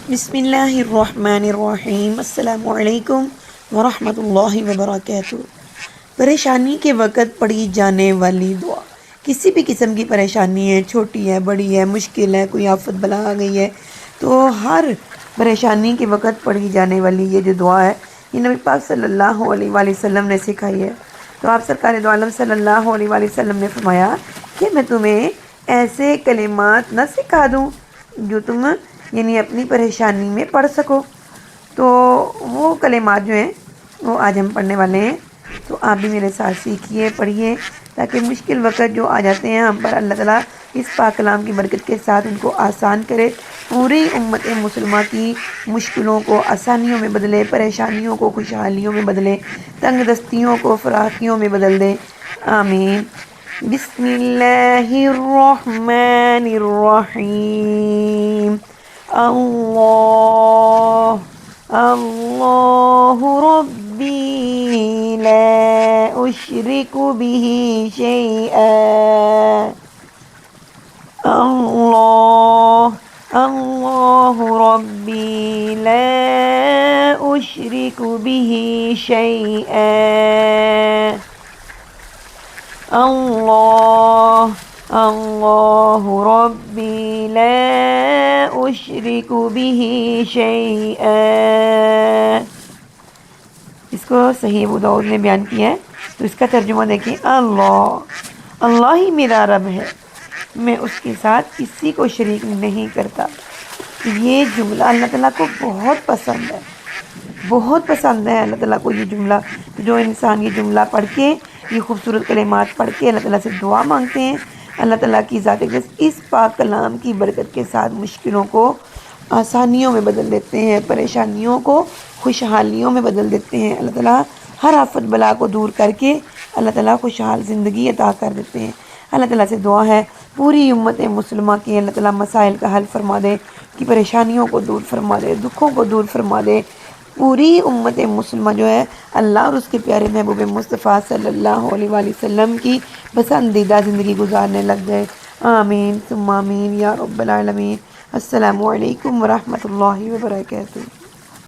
بسم اللہ الرحمن الرحیم۔ السلام علیکم ورحمۃ اللہ وبرکاتہ۔ پریشانی کے وقت پڑھی جانے والی دعا۔ کسی بھی قسم کی پریشانی ہے، چھوٹی ہے، بڑی ہے، مشکل ہے، کوئی آفت بلا آ گئی ہے، تو ہر پریشانی کے وقت پڑھی جانے والی یہ جو دعا ہے، یہ نبی پاک صلی اللہ علیہ وآلہ وسلم نے سکھائی ہے۔ تو آپ سرکار دو عالم صلی اللہ علیہ وآلہ وسلم نے فرمایا کہ میں تمہیں ایسے کلمات نہ سکھا دوں جو تم یعنی اپنی پریشانی میں پڑھ سکو۔ تو وہ کلمات جو ہیں وہ آج ہم پڑھنے والے ہیں، تو آپ بھی میرے ساتھ سیکھیے، پڑھیے، تاکہ مشکل وقت جو آ جاتے ہیں ہم پر، اللہ تعالیٰ اس پاک کلام کی برکت کے ساتھ ان کو آسان کرے، پوری امت مسلمہ کی مشکلوں کو آسانیوں میں بدلے، پریشانیوں کو خوشحالیوں میں بدلے، تنگ دستیوں کو فراخیوں میں بدل دے، آمین۔ بسم اللہ الرحمن الرحیم۔ اللہ اللہ ربی لا اشرک به شیئا۔ اللہ اللہ ربی لا اشرک به شیئا۔ اللہ اللہ ربی لا اشرک به شیئا۔ اس کو صحیح ابو داؤد نے بیان کیا ہے، تو اس کا ترجمہ دیکھیں۔ اللہ ہی میرا رب ہے، میں اس کے ساتھ کسی کو شریک نہیں کرتا۔ یہ جملہ اللہ تعالیٰ کو بہت پسند ہے، بہت پسند ہے اللہ تعالیٰ کو یہ جملہ۔ جو انسان یہ جملہ پڑھ کے، یہ خوبصورت کلمات پڑھ کے اللہ تعالیٰ سے دعا مانگتے ہیں، اللہ تعالیٰ کی ذات اقدس اس پاک کلام کی برکت کے ساتھ مشکلوں کو آسانیوں میں بدل دیتے ہیں، پریشانیوں کو خوشحالیوں میں بدل دیتے ہیں۔ اللہ تعالیٰ ہر آفت بلا کو دور کر کے اللہ تعالیٰ خوشحال زندگی عطا کر دیتے ہیں۔ اللہ تعالیٰ سے دعا ہے پوری امت مسلمہ کی اللہ تعالیٰ مسائل کا حل فرما دے، کہ پریشانیوں کو دور فرما دے، دکھوں کو دور فرما دے، پوری امت مسلمہ جو ہے اللہ اور اس کے پیارے محبوب مصطفیٰ صلی اللہ علیہ وآلہ وسلم کی پسندیدہ زندگی گزارنے لگ جائے، آمین ثم آمین یا رب العالمین۔ السلام علیکم ورحمۃ اللہ وبرکاتہ۔